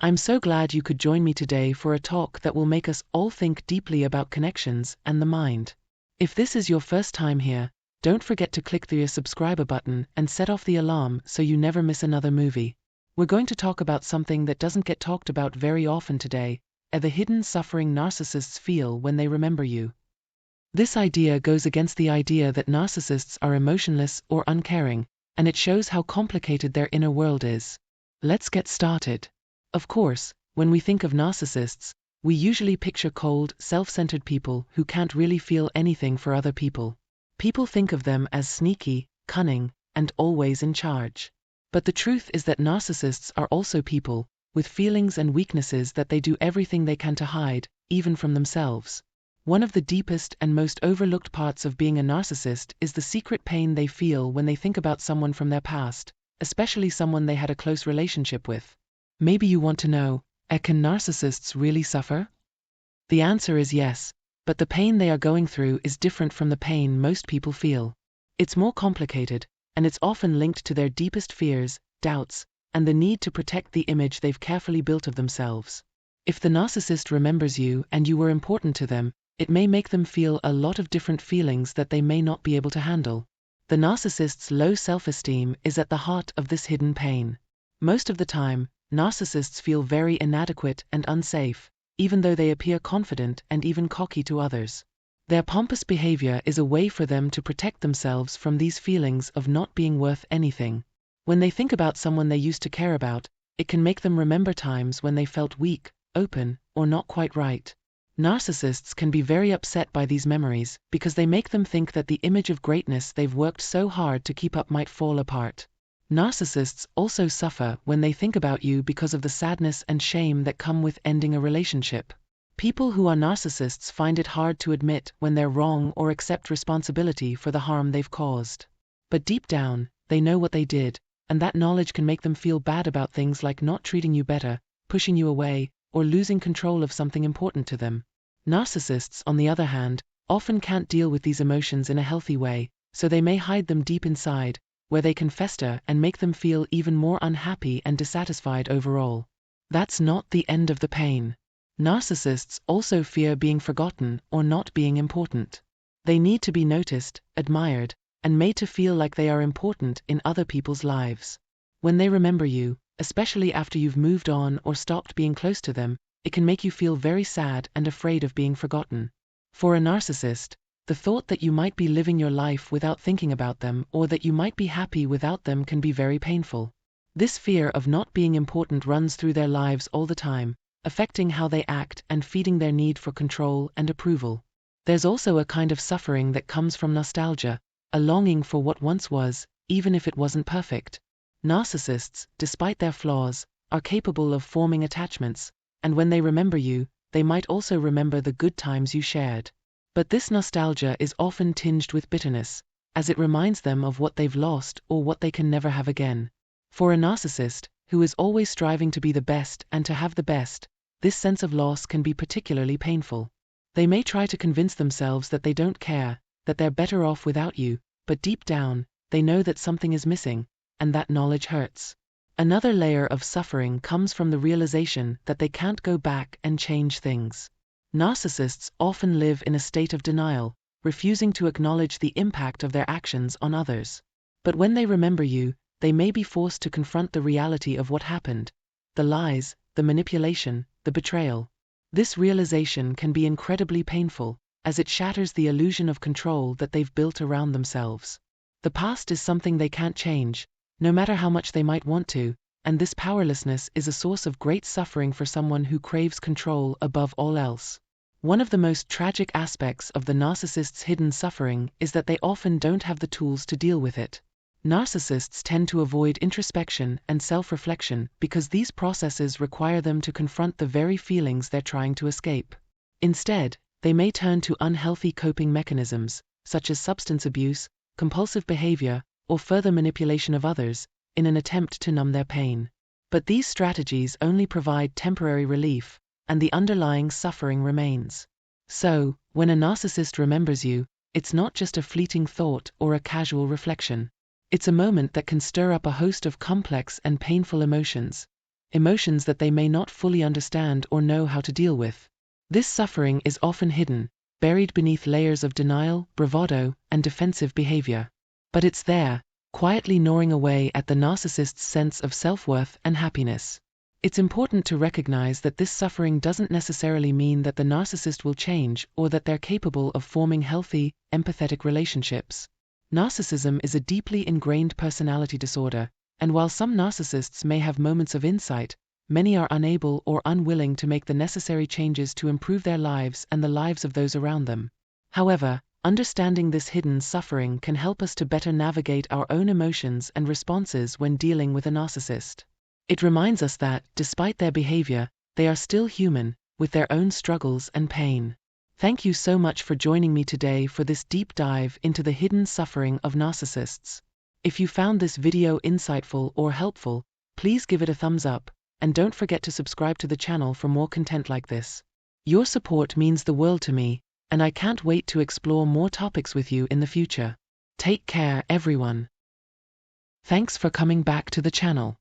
I'm so glad you could join me today for a talk that will make us all think deeply about connections and the mind. If this is your first time here, don't forget to click the subscribe button and set off the alarm so you never miss another movie. We're going to talk about something that doesn't get talked about very often today, the hidden suffering narcissists feel when they remember you. This idea goes against the idea that narcissists are emotionless or uncaring, and it shows how complicated their inner world is. Let's get started. Of course, when we think of narcissists, we usually picture cold, self-centered people who can't really feel anything for other people. People think of them as sneaky, cunning, and always in charge. But the truth is that narcissists are also people, with feelings and weaknesses that they do everything they can to hide, even from themselves. One of the deepest and most overlooked parts of being a narcissist is the secret pain they feel when they think about someone from their past, especially someone they had a close relationship with. Maybe you want to know, can narcissists really suffer? The answer is yes, but the pain they are going through is different from the pain most people feel. It's more complicated, and it's often linked to their deepest fears, doubts, and the need to protect the image they've carefully built of themselves. If the narcissist remembers you and you were important to them, it may make them feel a lot of different feelings that they may not be able to handle. The narcissist's low self-esteem is at the heart of this hidden pain. Most of the time, narcissists feel very inadequate and unsafe, even though they appear confident and even cocky to others. Their pompous behavior is a way for them to protect themselves from these feelings of not being worth anything. When they think about someone they used to care about, it can make them remember times when they felt weak, open, or not quite right. Narcissists can be very upset by these memories because they make them think that the image of greatness they've worked so hard to keep up might fall apart. Narcissists also suffer when they think about you because of the sadness and shame that come with ending a relationship. People who are narcissists find it hard to admit when they're wrong or accept responsibility for the harm they've caused. But deep down, they know what they did, and that knowledge can make them feel bad about things like not treating you better, pushing you away, or losing control of something important to them. Narcissists, on the other hand, often can't deal with these emotions in a healthy way, so they may hide them deep inside, where they can fester and make them feel even more unhappy and dissatisfied overall. That's not the end of the pain. Narcissists also fear being forgotten or not being important. They need to be noticed, admired, and made to feel like they are important in other people's lives. When they remember you, especially after you've moved on or stopped being close to them, it can make you feel very sad and afraid of being forgotten. For a narcissist, the thought that you might be living your life without thinking about them or that you might be happy without them can be very painful. This fear of not being important runs through their lives all the time, affecting how they act and feeding their need for control and approval. There's also a kind of suffering that comes from nostalgia, a longing for what once was, even if it wasn't perfect. Narcissists, despite their flaws, are capable of forming attachments, and when they remember you, they might also remember the good times you shared. But this nostalgia is often tinged with bitterness, as it reminds them of what they've lost or what they can never have again. For a narcissist, who is always striving to be the best and to have the best, this sense of loss can be particularly painful. They may try to convince themselves that they don't care, that they're better off without you, but deep down, they know that something is missing, and that knowledge hurts. Another layer of suffering comes from the realization that they can't go back and change things. Narcissists often live in a state of denial, refusing to acknowledge the impact of their actions on others. But when they remember you, they may be forced to confront the reality of what happened, the lies, the manipulation, the betrayal. This realization can be incredibly painful, as it shatters the illusion of control that they've built around themselves. The past is something they can't change, no matter how much they might want to, and this powerlessness is a source of great suffering for someone who craves control above all else. One of the most tragic aspects of the narcissist's hidden suffering is that they often don't have the tools to deal with it. Narcissists tend to avoid introspection and self-reflection because these processes require them to confront the very feelings they're trying to escape. Instead, they may turn to unhealthy coping mechanisms, such as substance abuse, compulsive behavior, or further manipulation of others, in an attempt to numb their pain. But these strategies only provide temporary relief, and the underlying suffering remains. So, when a narcissist remembers you, it's not just a fleeting thought or a casual reflection. It's a moment that can stir up a host of complex and painful emotions. emotions that they may not fully understand or know how to deal with. This suffering is often hidden, buried beneath layers of denial, bravado, and defensive behavior. But it's there, quietly gnawing away at the narcissist's sense of self-worth and happiness. It's important to recognize that this suffering doesn't necessarily mean that the narcissist will change or that they're capable of forming healthy, empathetic relationships. Narcissism is a deeply ingrained personality disorder, and while some narcissists may have moments of insight, many are unable or unwilling to make the necessary changes to improve their lives and the lives of those around them. However, understanding this hidden suffering can help us to better navigate our own emotions and responses when dealing with a narcissist. It reminds us that, despite their behavior, they are still human, with their own struggles and pain. Thank you so much for joining me today for this deep dive into the hidden suffering of narcissists. If you found this video insightful or helpful, please give it a thumbs up, and don't forget to subscribe to the channel for more content like this. Your support means the world to me, and I can't wait to explore more topics with you in the future. Take care, everyone. Thanks for coming back to the channel.